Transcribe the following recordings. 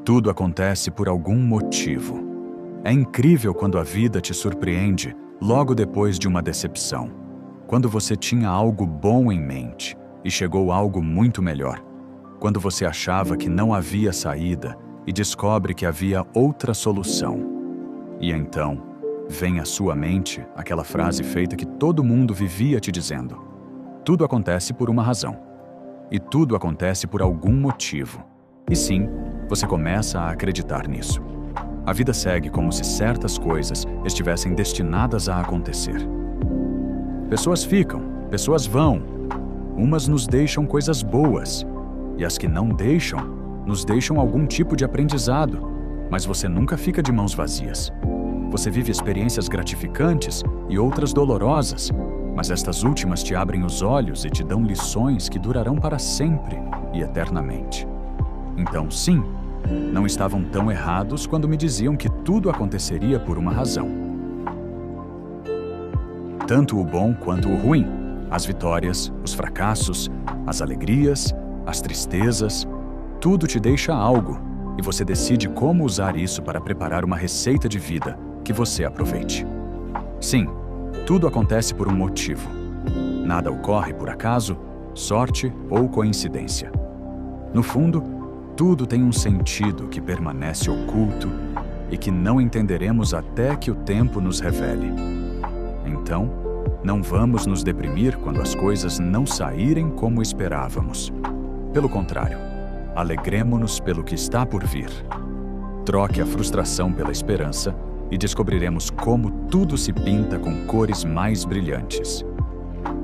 Tudo acontece por algum motivo. É incrível quando a vida te surpreende logo depois de uma decepção. Quando você tinha algo bom em mente e chegou algo muito melhor. Quando você achava que não havia saída e descobre que havia outra solução. E então, vem à sua mente aquela frase feita que todo mundo vivia te dizendo. Tudo acontece por uma razão. E tudo acontece por algum motivo. E sim, você começa a acreditar nisso. A vida segue como se certas coisas estivessem destinadas a acontecer. Pessoas ficam, pessoas vão. Umas nos deixam coisas boas, e as que não deixam, nos deixam algum tipo de aprendizado. Mas você nunca fica de mãos vazias. Você vive experiências gratificantes e outras dolorosas, mas estas últimas te abrem os olhos e te dão lições que durarão para sempre e eternamente. Então, sim, não estavam tão errados quando me diziam que tudo aconteceria por uma razão. Tanto o bom quanto o ruim, as vitórias, os fracassos, as alegrias, as tristezas, tudo te deixa algo, e você decide como usar isso para preparar uma receita de vida que você aproveite. Sim, tudo acontece por um motivo. Nada ocorre por acaso, sorte ou coincidência. No fundo, tudo tem um sentido que permanece oculto e que não entenderemos até que o tempo nos revele. Então, não vamos nos deprimir quando as coisas não saírem como esperávamos. Pelo contrário, alegremo-nos pelo que está por vir. Troque a frustração pela esperança e descobriremos como tudo se pinta com cores mais brilhantes.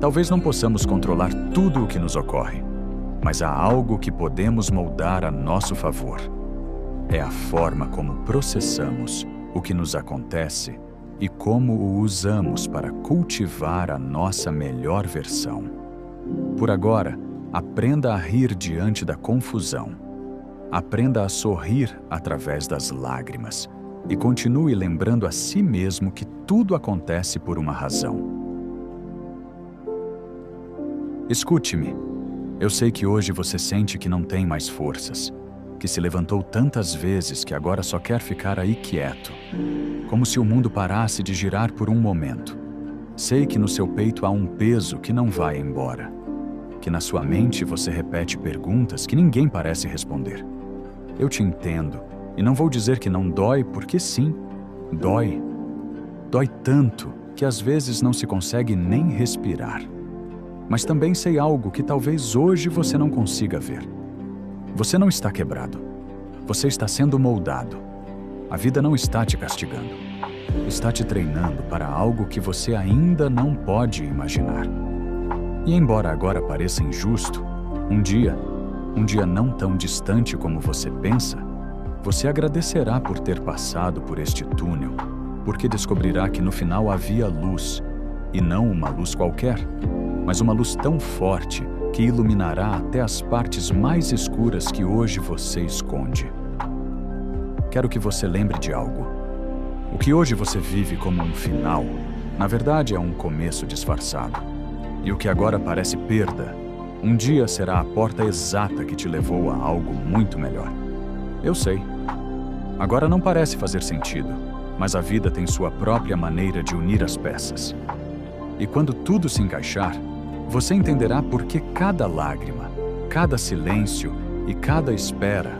Talvez não possamos controlar tudo o que nos ocorre, mas há algo que podemos moldar a nosso favor. É a forma como processamos o que nos acontece e como o usamos para cultivar a nossa melhor versão. Por agora, aprenda a rir diante da confusão. Aprenda a sorrir através das lágrimas e continue lembrando a si mesmo que tudo acontece por uma razão. Escute-me. Eu sei que hoje você sente que não tem mais forças, que se levantou tantas vezes que agora só quer ficar aí quieto, como se o mundo parasse de girar por um momento. Sei que no seu peito há um peso que não vai embora, que na sua mente você repete perguntas que ninguém parece responder. Eu te entendo e não vou dizer que não dói, porque sim, dói. Dói tanto que às vezes não se consegue nem respirar. Mas também sei algo que talvez hoje você não consiga ver. Você não está quebrado. Você está sendo moldado. A vida não está te castigando. Está te treinando para algo que você ainda não pode imaginar. E embora agora pareça injusto, um dia não tão distante como você pensa, você agradecerá por ter passado por este túnel, porque descobrirá que no final havia luz, e não uma luz qualquer, mas uma luz tão forte que iluminará até as partes mais escuras que hoje você esconde. Quero que você lembre de algo. O que hoje você vive como um final, na verdade é um começo disfarçado. E o que agora parece perda, um dia será a porta exata que te levou a algo muito melhor. Eu sei. Agora não parece fazer sentido, mas a vida tem sua própria maneira de unir as peças. E quando tudo se encaixar, você entenderá por que cada lágrima, cada silêncio e cada espera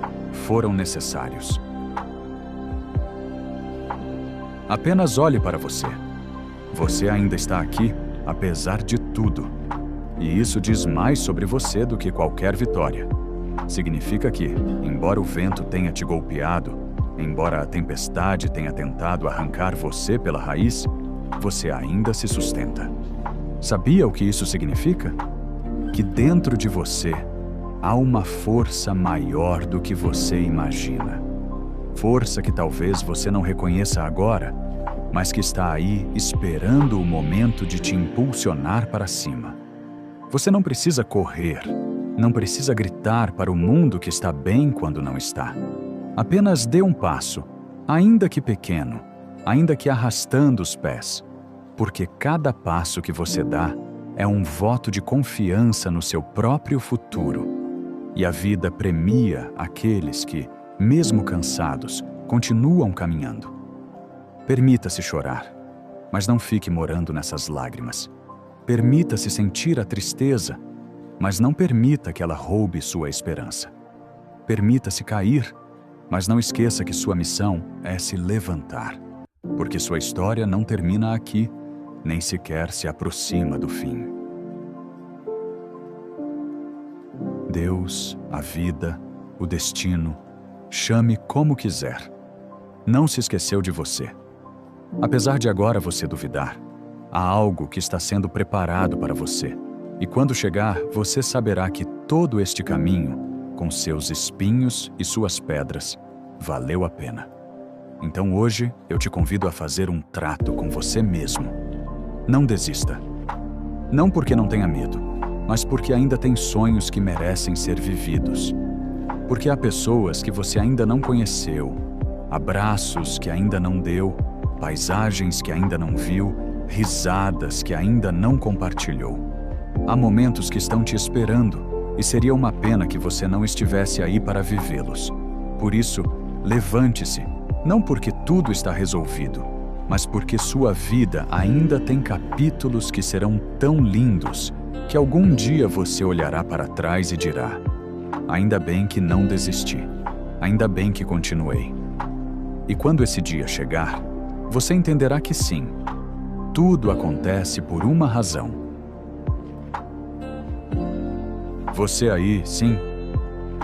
foram necessários. Apenas olhe para você. Você ainda está aqui, apesar de tudo. E isso diz mais sobre você do que qualquer vitória. Significa que, embora o vento tenha te golpeado, embora a tempestade tenha tentado arrancar você pela raiz, você ainda se sustenta. Sabia o que isso significa? Que dentro de você há uma força maior do que você imagina. Força que talvez você não reconheça agora, mas que está aí esperando o momento de te impulsionar para cima. Você não precisa correr, não precisa gritar para o mundo que está bem quando não está. Apenas dê um passo, ainda que pequeno, ainda que arrastando os pés, porque cada passo que você dá é um voto de confiança no seu próprio futuro. E a vida premia aqueles que, mesmo cansados, continuam caminhando. Permita-se chorar, mas não fique morando nessas lágrimas. Permita-se sentir a tristeza, mas não permita que ela roube sua esperança. Permita-se cair, mas não esqueça que sua missão é se levantar, porque sua história não termina aqui, nem sequer se aproxima do fim. Deus, a vida, o destino, chame como quiser. Não se esqueceu de você. Apesar de agora você duvidar, há algo que está sendo preparado para você. E quando chegar, você saberá que todo este caminho, com seus espinhos e suas pedras, valeu a pena. Então hoje eu te convido a fazer um trato com você mesmo. Não desista. Não porque não tenha medo, mas porque ainda tem sonhos que merecem ser vividos. Porque há pessoas que você ainda não conheceu, abraços que ainda não deu, paisagens que ainda não viu, risadas que ainda não compartilhou. Há momentos que estão te esperando e seria uma pena que você não estivesse aí para vivê-los. Por isso, levante-se, não porque tudo está resolvido, mas porque sua vida ainda tem capítulos que serão tão lindos que algum dia você olhará para trás e dirá: ainda bem que não desisti, ainda bem que continuei. E quando esse dia chegar, você entenderá que sim, tudo acontece por uma razão. Você aí, sim,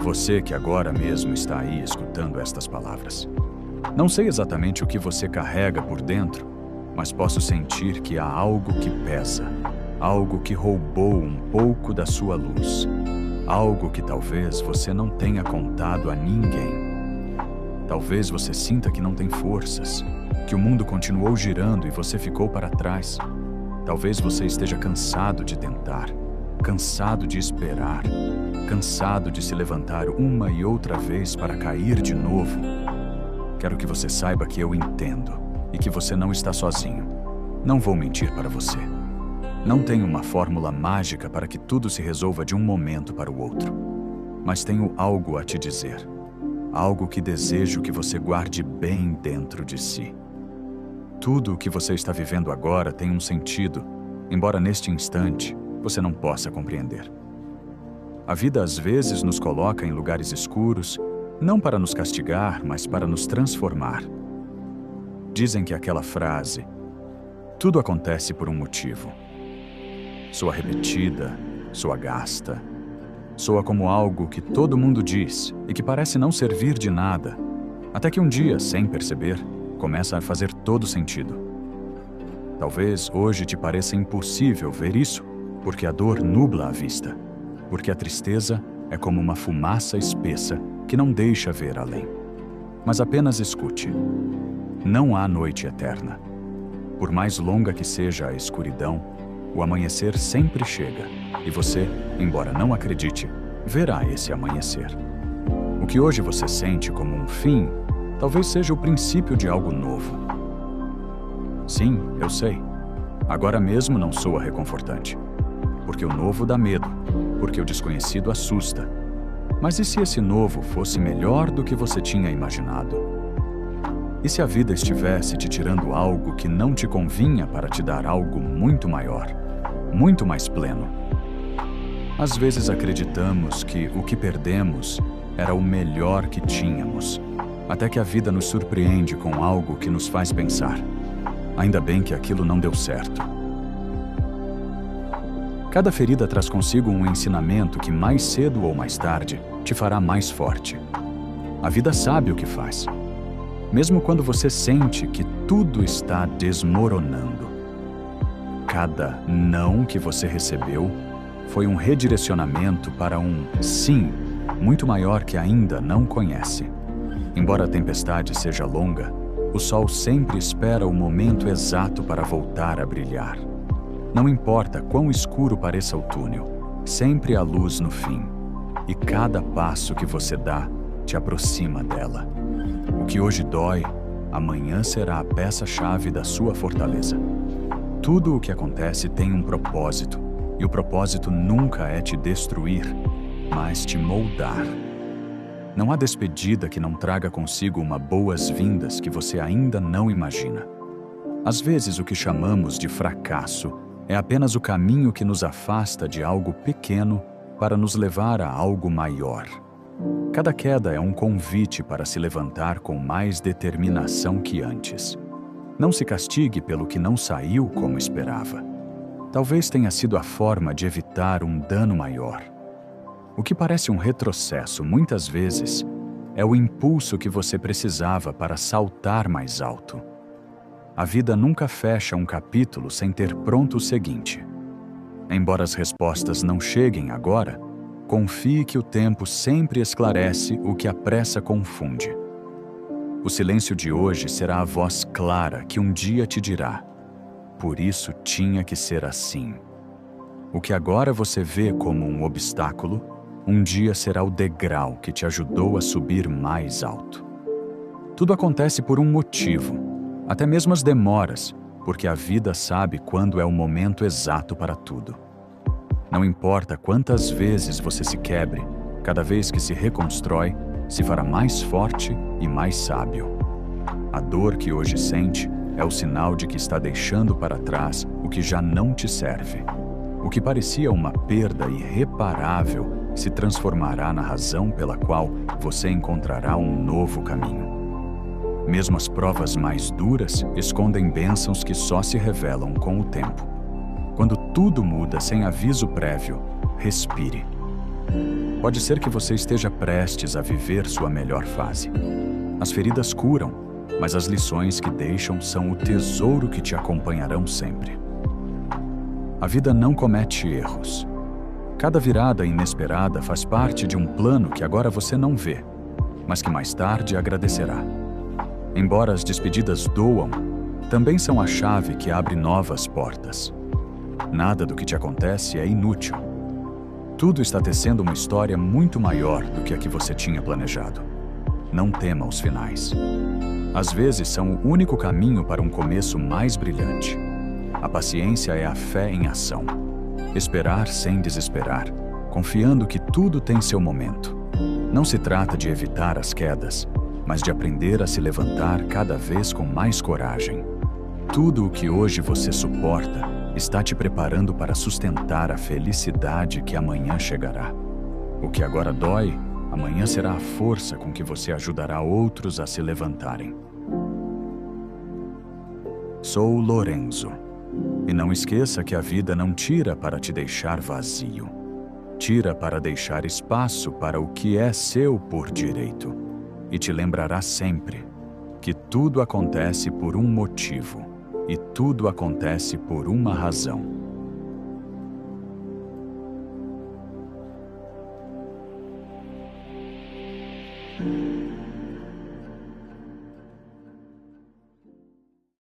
você que agora mesmo está aí escutando estas palavras. Não sei exatamente o que você carrega por dentro, mas posso sentir que há algo que pesa, algo que roubou um pouco da sua luz, algo que talvez você não tenha contado a ninguém. Talvez você sinta que não tem forças, que o mundo continuou girando e você ficou para trás. Talvez você esteja cansado de tentar, cansado de esperar, cansado de se levantar uma e outra vez para cair de novo. Quero que você saiba que eu entendo e que você não está sozinho. Não vou mentir para você. Não tenho uma fórmula mágica para que tudo se resolva de um momento para o outro. Mas tenho algo a te dizer. Algo que desejo que você guarde bem dentro de si. Tudo o que você está vivendo agora tem um sentido, embora neste instante você não possa compreender. A vida às vezes nos coloca em lugares escuros, não para nos castigar, mas para nos transformar. Dizem que aquela frase, tudo acontece por um motivo, soa repetida, soa gasta, soa como algo que todo mundo diz e que parece não servir de nada, até que um dia, sem perceber, começa a fazer todo sentido. Talvez hoje te pareça impossível ver isso, porque a dor nubla a vista, porque a tristeza é como uma fumaça espessa que não deixa ver além. Mas apenas escute. Não há noite eterna. Por mais longa que seja a escuridão, o amanhecer sempre chega, e você, embora não acredite, verá esse amanhecer. O que hoje você sente como um fim, talvez seja o princípio de algo novo. Sim, eu sei. Agora mesmo não soa reconfortante. Porque o novo dá medo, porque o desconhecido assusta. Mas e se esse novo fosse melhor do que você tinha imaginado? E se a vida estivesse te tirando algo que não te convinha para te dar algo muito maior, muito mais pleno? Às vezes acreditamos que o que perdemos era o melhor que tínhamos, até que a vida nos surpreende com algo que nos faz pensar: ainda bem que aquilo não deu certo. Cada ferida traz consigo um ensinamento que mais cedo ou mais tarde te fará mais forte. A vida sabe o que faz. Mesmo quando você sente que tudo está desmoronando. Cada não que você recebeu foi um redirecionamento para um sim muito maior que ainda não conhece. Embora a tempestade seja longa, o sol sempre espera o momento exato para voltar a brilhar. Não importa quão escuro pareça o túnel, sempre há luz no fim. E cada passo que você dá te aproxima dela. O que hoje dói, amanhã será a peça-chave da sua fortaleza. Tudo o que acontece tem um propósito, e o propósito nunca é te destruir, mas te moldar. Não há despedida que não traga consigo uma boas-vindas que você ainda não imagina. Às vezes, o que chamamos de fracasso é apenas o caminho que nos afasta de algo pequeno para nos levar a algo maior. Cada queda é um convite para se levantar com mais determinação que antes. Não se castigue pelo que não saiu como esperava. Talvez tenha sido a forma de evitar um dano maior. O que parece um retrocesso, muitas vezes, é o impulso que você precisava para saltar mais alto. A vida nunca fecha um capítulo sem ter pronto o seguinte. Embora as respostas não cheguem agora, confie que o tempo sempre esclarece o que a pressa confunde. O silêncio de hoje será a voz clara que um dia te dirá: por isso tinha que ser assim. O que agora você vê como um obstáculo, um dia será o degrau que te ajudou a subir mais alto. Tudo acontece por um motivo, até mesmo as demoras, porque a vida sabe quando é o momento exato para tudo. Não importa quantas vezes você se quebre, cada vez que se reconstrói, se fará mais forte e mais sábio. A dor que hoje sente é o sinal de que está deixando para trás o que já não te serve. O que parecia uma perda irreparável se transformará na razão pela qual você encontrará um novo caminho. Mesmo as provas mais duras escondem bênçãos que só se revelam com o tempo. Quando tudo muda sem aviso prévio, respire. Pode ser que você esteja prestes a viver sua melhor fase. As feridas curam, mas as lições que deixam são o tesouro que te acompanharão sempre. A vida não comete erros. Cada virada inesperada faz parte de um plano que agora você não vê, mas que mais tarde agradecerá. Embora as despedidas doam, também são a chave que abre novas portas. Nada do que te acontece é inútil. Tudo está tecendo uma história muito maior do que a que você tinha planejado. Não tema os finais. Às vezes são o único caminho para um começo mais brilhante. A paciência é a fé em ação. Esperar sem desesperar, confiando que tudo tem seu momento. Não se trata de evitar as quedas, mas de aprender a se levantar cada vez com mais coragem. Tudo o que hoje você suporta está te preparando para sustentar a felicidade que amanhã chegará. O que agora dói, amanhã será a força com que você ajudará outros a se levantarem. Sou Lorenzo. E não esqueça que a vida não tira para te deixar vazio. Tira para deixar espaço para o que é seu por direito. E te lembrará sempre que tudo acontece por um motivo e tudo acontece por uma razão.